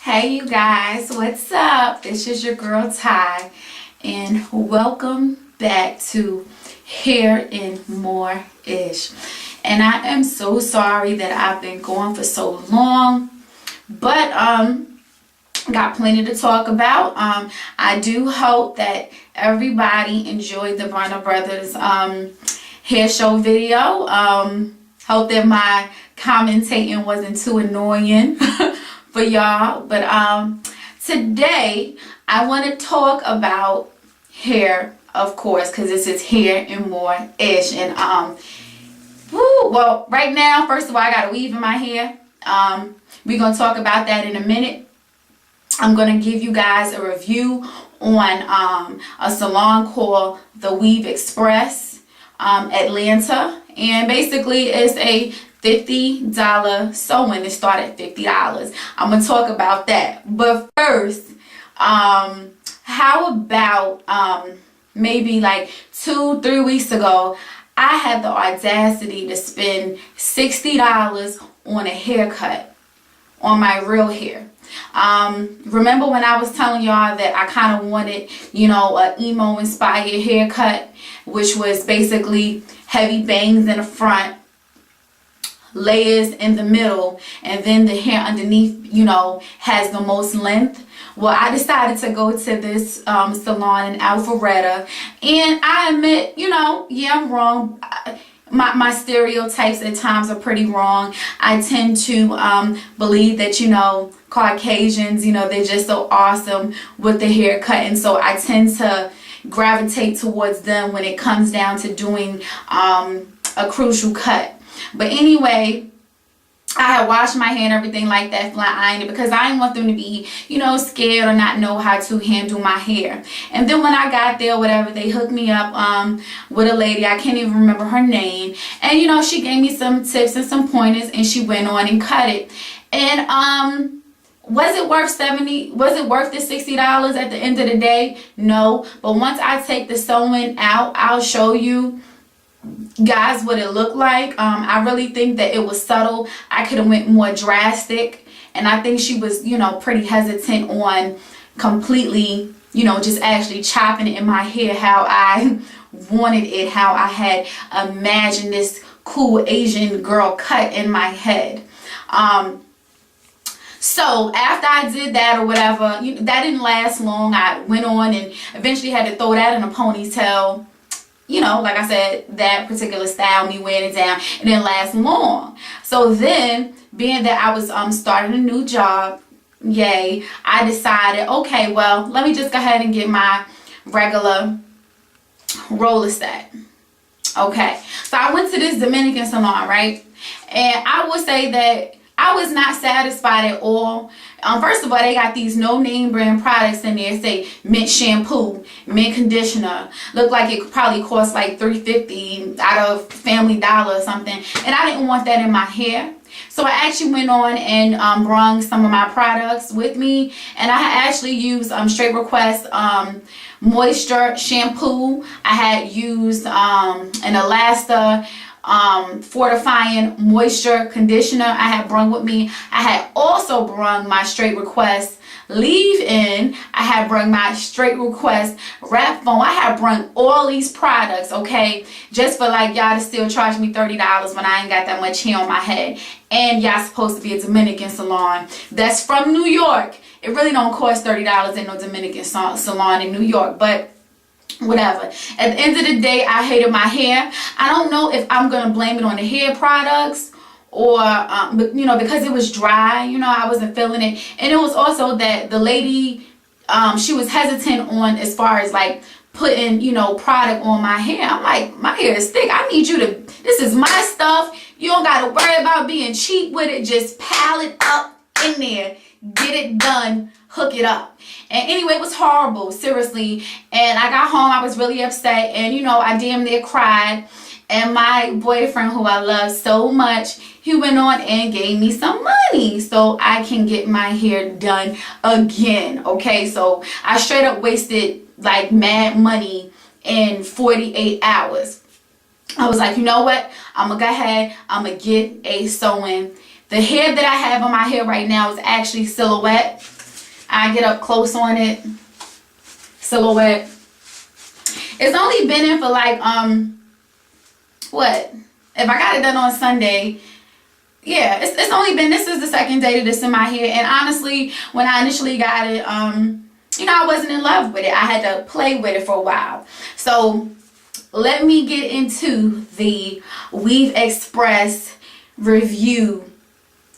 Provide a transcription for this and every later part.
Hey you guys, what's up? This is your girl Ty and welcome back to Hair and More Ish. And I am so sorry that I've been gone for so long, but got plenty to talk about. I do hope that everybody enjoyed the Warner Brothers hair show video. Hope that my commentating wasn't too annoying for y'all, but today I want to talk about hair, of course, because this is Hair and More Ish. And well, right now, first of all, I got a weave in my hair. We're gonna talk about that in a minute. I'm gonna give you guys a review on a salon called the Weave Express, Atlanta, and basically it's a $50 sewing. It started at $50. I'm gonna talk about that, but first, how about maybe like 2-3 weeks ago, I had the audacity to spend $60 on a haircut on my real hair. Remember when I was telling y'all that I kind of wanted, you know, an emo inspired haircut, which was basically heavy bangs in the front, layers in the middle, and then the hair underneath, you know, has the most length. Well, I decided to go to this salon in Alpharetta, and I admit, you know, yeah, I'm wrong. My stereotypes at times are pretty wrong. I tend to believe that, you know, Caucasians, you know, they're just so awesome with the haircut, and so I tend to gravitate towards them when it comes down to doing a crucial cut. But anyway, I had washed my hair and everything like that, flat ironed it, because I didn't want them to be, you know, scared or not know how to handle my hair. And then when I got there, whatever, they hooked me up with a lady, I can't even remember her name, and you know, she gave me some tips and some pointers, and she went on and cut it. And was it worth the $60 at the end of the day? No. But once I take the sewing out, I'll show you guys what it looked like. I really think that it was subtle. I could have went more drastic, and I think she was, you know, pretty hesitant on completely, you know, just actually chopping it in my hair how I wanted it, how I had imagined this cool Asian girl cut in my head. So after I did that or whatever, that didn't last long. I went on and eventually had to throw that in a ponytail. You know, like I said, that particular style, me wearing it down, it didn't last long. So then, being that I was starting a new job, yay, I decided, okay, well, let me just go ahead and get my regular roller set. Okay, so I went to this Dominican salon, right? And I would say that I was not satisfied at all. First of all, they got these no-name brand products in there. Say mint shampoo, mint conditioner. Look like it probably cost like $3.50 out of Family Dollar or something. And I didn't want that in my hair. So I actually went on and brought some of my products with me. And I actually used Straight Request moisture shampoo. I had used an Elasta fortifying moisture conditioner I had brung with me. I had also brung my Straight Request leave-in. I had brung my Straight Request wrap foam. I had brung all these products, okay, just for like y'all to still charge me $30 when I ain't got that much hair on my head. And y'all supposed to be a Dominican salon that's from New York. It really don't cost $30 in no Dominican salon in New York, but whatever. At the end of the day, I hated my hair. I don't know if I'm gonna blame it on the hair products or but you know, because it was dry, you know, I wasn't feeling it. And it was also that the lady, she was hesitant on as far as like putting, you know, product on my hair. I'm like, my hair is thick. I need you to, this is my stuff. You don't gotta worry about being cheap with it. Just pile it up in there, get it done, hook it up. And anyway, it was horrible, seriously. And I got home, I was really upset, and you know, I damn near cried. And my boyfriend, who I love so much, he went on and gave me some money so I can get my hair done again. Okay, so I straight up wasted like mad money in 48 hours. I was like, you know what, I'm gonna go ahead, I'm gonna get a sewing. The hair that I have on my hair right now is actually silhouette. I get up close on it. Silhouette. It's only been in for like, what? If I got it done on Sunday, yeah, it's only been, this is the second day that it's in my hair. And honestly, when I initially got it, you know, I wasn't in love with it. I had to play with it for a while. So let me get into the Weave Express review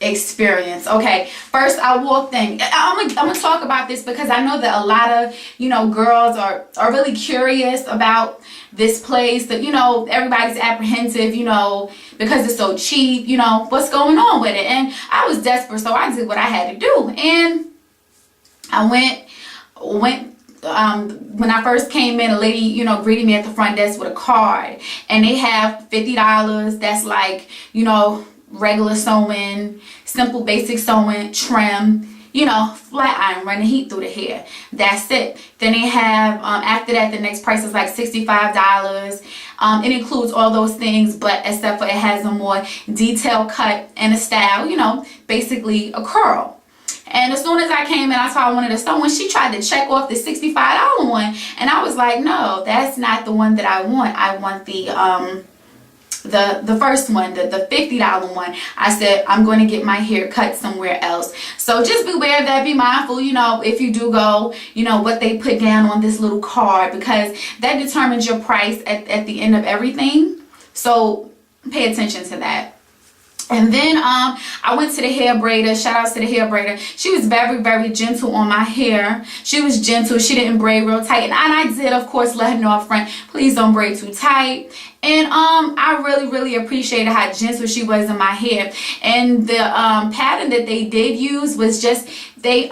experience. Okay, first I walked in. I'm gonna talk about this because I know that a lot of, you know, girls are really curious about this place, that, you know, everybody's apprehensive, you know, because it's so cheap, you know, what's going on with it. And I was desperate, so I did what I had to do. And I went when I first came in, a lady, you know, greeted me at the front desk with a card, and they have $50. That's like, you know, regular sewing, simple basic sewing, trim, you know, flat iron, run the heat through the hair. That's it. Then they have, after that, the next price is like $65. It includes all those things, but except for it has a more detailed cut and a style, you know, basically a curl. And as soon as I came in, I saw I wanted to sew one. She tried to check off the $65 one, and I was like, no, that's not the one that I want. I want the first one, the $50 one. I said, I'm going to get my hair cut somewhere else. So just beware of that. Be mindful, you know, if you do go, you know, what they put down on this little card, because that determines your price at the end of everything. So pay attention to that. And then I went to the hair braider. Shout out to the hair braider. She was very, very gentle on my hair. She was gentle. She didn't braid real tight. And I did, of course, let her know up front, please don't braid too tight. And I really, really appreciated how gentle she was in my hair. And the pattern that they did use was just, they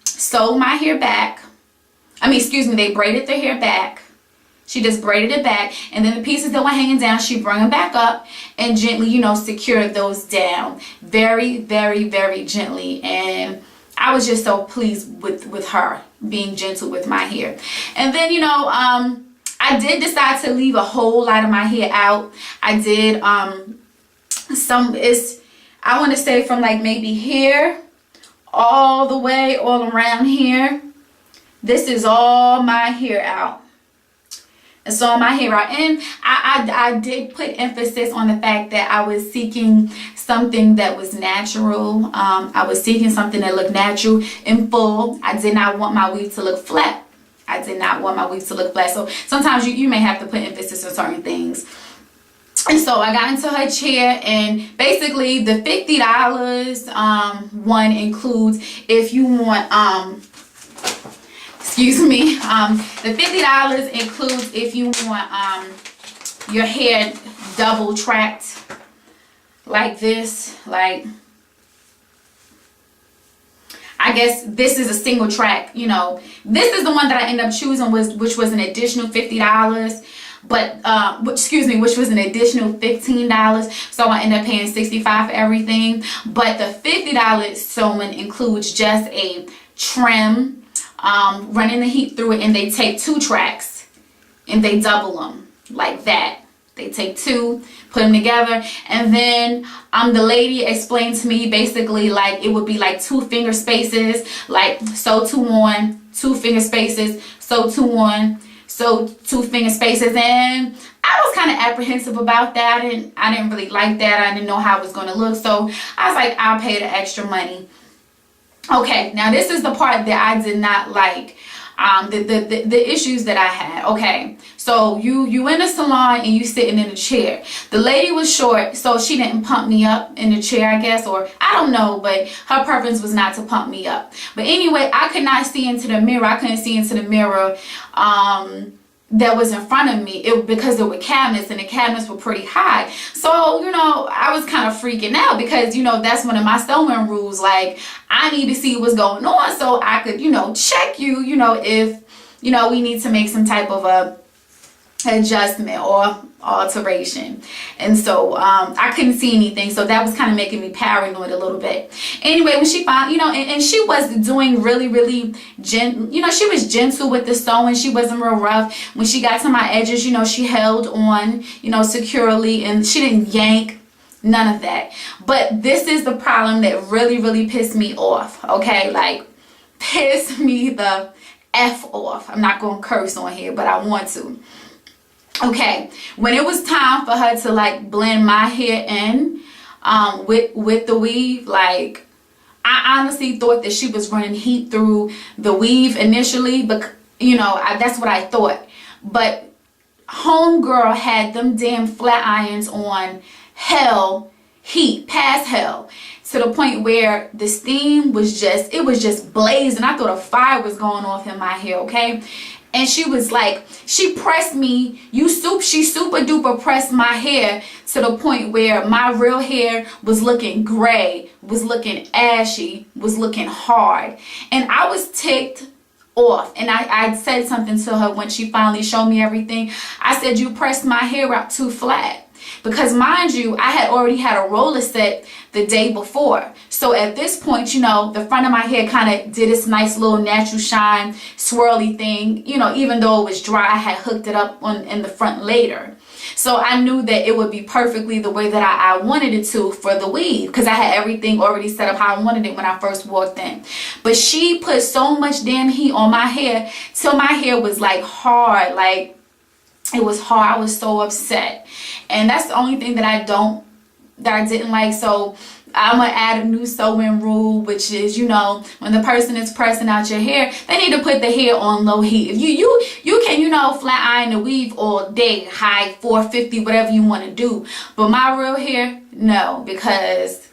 sewed my hair back. They braided the hair back. She just braided it back, and then the pieces that were hanging down, she brought them back up and gently, you know, secured those down. Very, very, very gently. And I was just so pleased with her being gentle with my hair. And then, you know, I did decide to leave a whole lot of my hair out. I did I want to say from like maybe here all the way all around here. This is all my hair out. And so my hair out. And I did put emphasis on the fact that I was seeking something that was natural. I was seeking something that looked natural and full. I did not want my weave to look flat. So sometimes you may have to put emphasis on certain things. And so I got into her chair, and basically the $50 one includes, if you want the $50 includes if you want your hair double tracked like this. Like, I guess this is a single track, you know. This is the one that I ended up choosing, which was an additional $50. But which was an additional $15. So I ended up paying $65 for everything. But the $50 sewing includes just a trim, running the heat through it, and they take 2 tracks and they double them like that. They take 2, put them together, and then the lady explained to me basically like it would be like 2 finger spaces, like sew 2 on, 2 finger spaces, sew 2 on, sew 2 finger spaces. And I was kind of apprehensive about that, and I didn't really like that. I didn't know how it was going to look, so I was like, I'll pay the extra money. Okay, now this is the part that I did not like, the issues that I had. Okay, so you in a salon and you sitting in a chair. The lady was short, so she didn't pump me up in the chair, I guess, or I don't know, but her preference was not to pump me up. But anyway, I could not see into the mirror. I couldn't see into the mirror that was in front of me, because there were cabinets, and the cabinets were pretty high. So, you know, I was kind of freaking out, because, you know, that's one of my sewing rules. Like, I need to see what's going on so I could, you know, check you know, if, you know, we need to make some type of a adjustment or alteration. And so I couldn't see anything, so that was kind of making me paranoid a little bit. Anyway, when she found, you know, and she was doing really, really gentle, you know, she was gentle with the sewing. She wasn't real rough. When she got to my edges, you know, she held on, you know, securely, and she didn't yank, none of that. But this is the problem that really, really pissed me off. Okay, like, pissed me the F off. I'm not going to curse on here, but I want to. Okay, when it was time for her to like blend my hair in with the weave, like I honestly thought that she was running heat through the weave initially, but you know, that's what I thought. But homegirl had them damn flat irons on hell heat, past hell, to the point where the steam was just blazing. I thought a fire was going off in my hair, okay? And she was like, she pressed me, she super duper pressed my hair to the point where my real hair was looking gray, was looking ashy, was looking hard. And I was ticked off. And I said something to her when she finally showed me everything. I said, you pressed my hair out too flat. Because mind you, I had already had a roller set the day before. So at this point, you know, the front of my hair kind of did this nice little natural shine swirly thing. You know, even though it was dry, I had hooked it up in the front later. So I knew that it would be perfectly the way that I wanted it to for the weave, because I had everything already set up how I wanted it when I first walked in. But she put so much damn heat on my hair till my hair was like hard, like it was hard. I was so upset. And that's the only thing that I didn't like. So I'm gonna add a new sewing rule, which is, you know, when the person is pressing out your hair, they need to put the hair on low heat. If you can, you know, flat iron the weave all day, high 450, whatever you want to do. But my real hair, no, because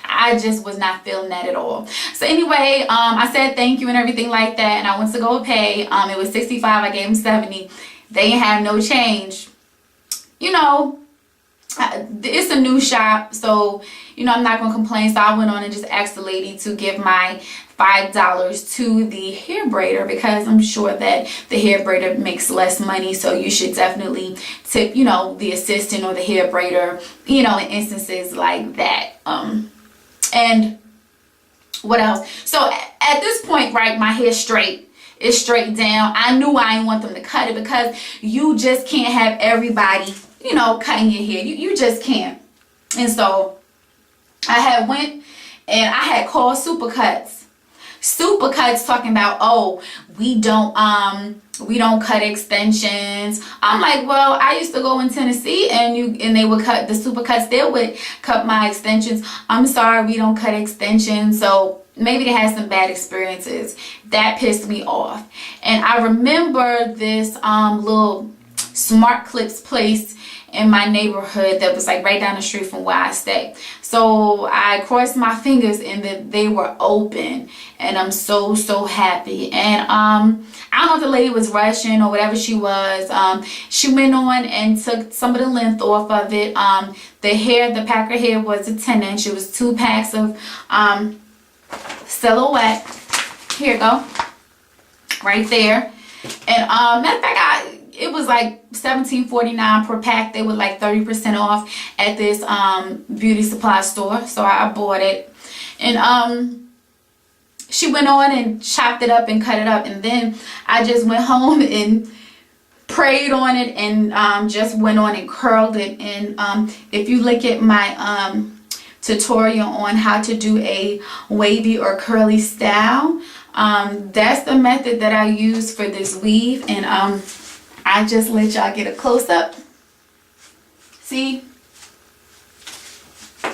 I just was not feeling that at all. So anyway, I said thank you and everything like that, and I went to go pay. It was 65. I gave them 70. They didn't have no change. You know, it's a new shop, so you know I'm not gonna complain. So I went on and just asked the lady to give my $5 to the hair braider, because I'm sure that the hair braider makes less money. So you should definitely tip, you know, the assistant or the hair braider, you know, in instances like that. And what else? So at this point, right, my hair's straight. It's straight down. I knew I didn't want them to cut it, because you just can't have everybody, you know, cutting your hair. You just can't. And so I had went and I had called Supercuts. Supercuts talking about, oh, we don't cut extensions. I'm like, well, I used to go in Tennessee and they would cut the Supercuts. They would cut my extensions. I'm sorry, we don't cut extensions. So maybe they had some bad experiences. That pissed me off. And I remember this little Smart Clips place in my neighborhood that was like right down the street from where I stay. So I crossed my fingers and that they were open, and I'm so happy. And I don't know if the lady was rushing or whatever she was. She went on and took some of the length off of it. The packer hair was a 10-inch. It was 2 packs of Silhouette. Here you go, right there. And matter of fact, it was like $17.49 per pack. They were like 30% off at this beauty supply store, so I bought it. And she went on and chopped it up and cut it up, and then I just went home and prayed on it and just went on and curled it. And if you look at my tutorial on how to do a wavy or curly style, that's the method that I use for this weave. And I just let y'all get a close-up. See?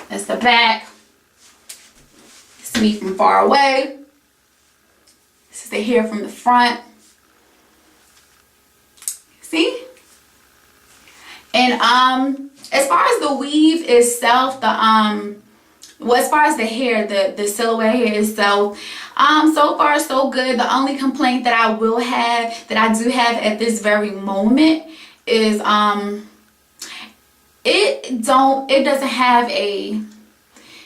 That's the back. It's me from far away. This is the hair from the front. See? And as far as the weave itself, as far as the hair, the silhouette hair itself, so far so good. The only complaint that I will have, that I do have at this very moment, is it doesn't have a,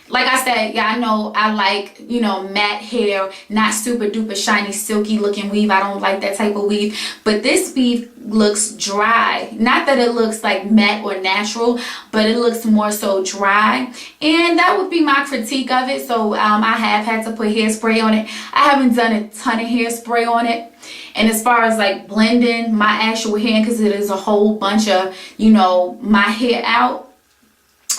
like I said, yeah, I know I like, you know, matte hair, not super duper shiny silky looking weave. I don't like that type of weave, but this weave looks dry. Not that it looks like matte or natural, but it looks more so dry, and that would be my critique of it. So I have had to put hairspray on it. I haven't done a ton of hairspray on it. And as far as like blending my actual hair, because it is a whole bunch of, you know, my hair out,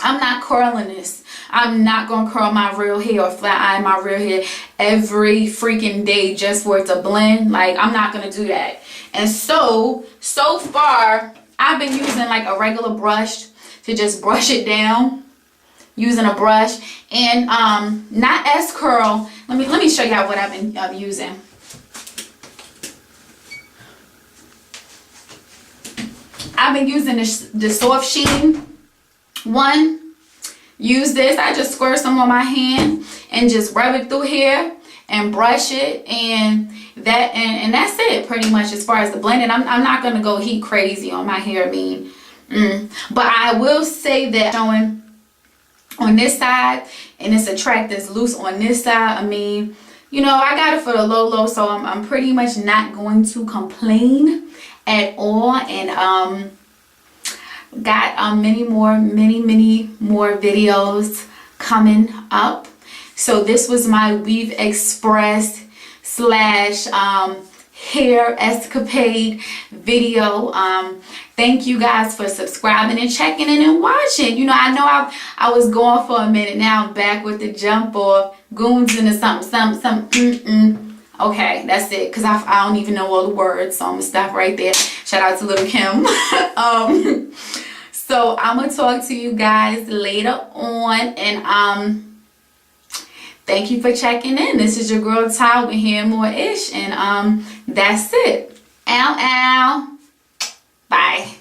I'm not curling this. I'm not going to curl my real hair or flat iron my real hair every freaking day just for it to blend. Like, I'm not going to do that. And so far, I've been using like a regular brush to just brush it down. Using a brush and not S curl. Let me show you what I've been using. I've been using the soft sheen one. Use this. I just squirt some on my hand and just rub it through here and brush it, and that's it pretty much as far as the blending. I'm not gonna go heat crazy on my hair. But I will say that showing on this side, and it's a track that's loose on this side. I mean, you know, I got it for the low, so I'm pretty much not going to complain at all. And got many more videos coming up. So this was my Weave Express / hair escapade video. Thank you guys for subscribing and checking in and watching. You know, I know I was gone for a minute. Now I'm back with the jump off, goons into something. Okay, that's it, because I don't even know all the words, so I'm gonna stop right there. Shout out to Little Kim. So I'm gonna talk to you guys later on, and thank you for checking in. This is your girl Ty with Hair More Ish, and that's it. Ow. Bye.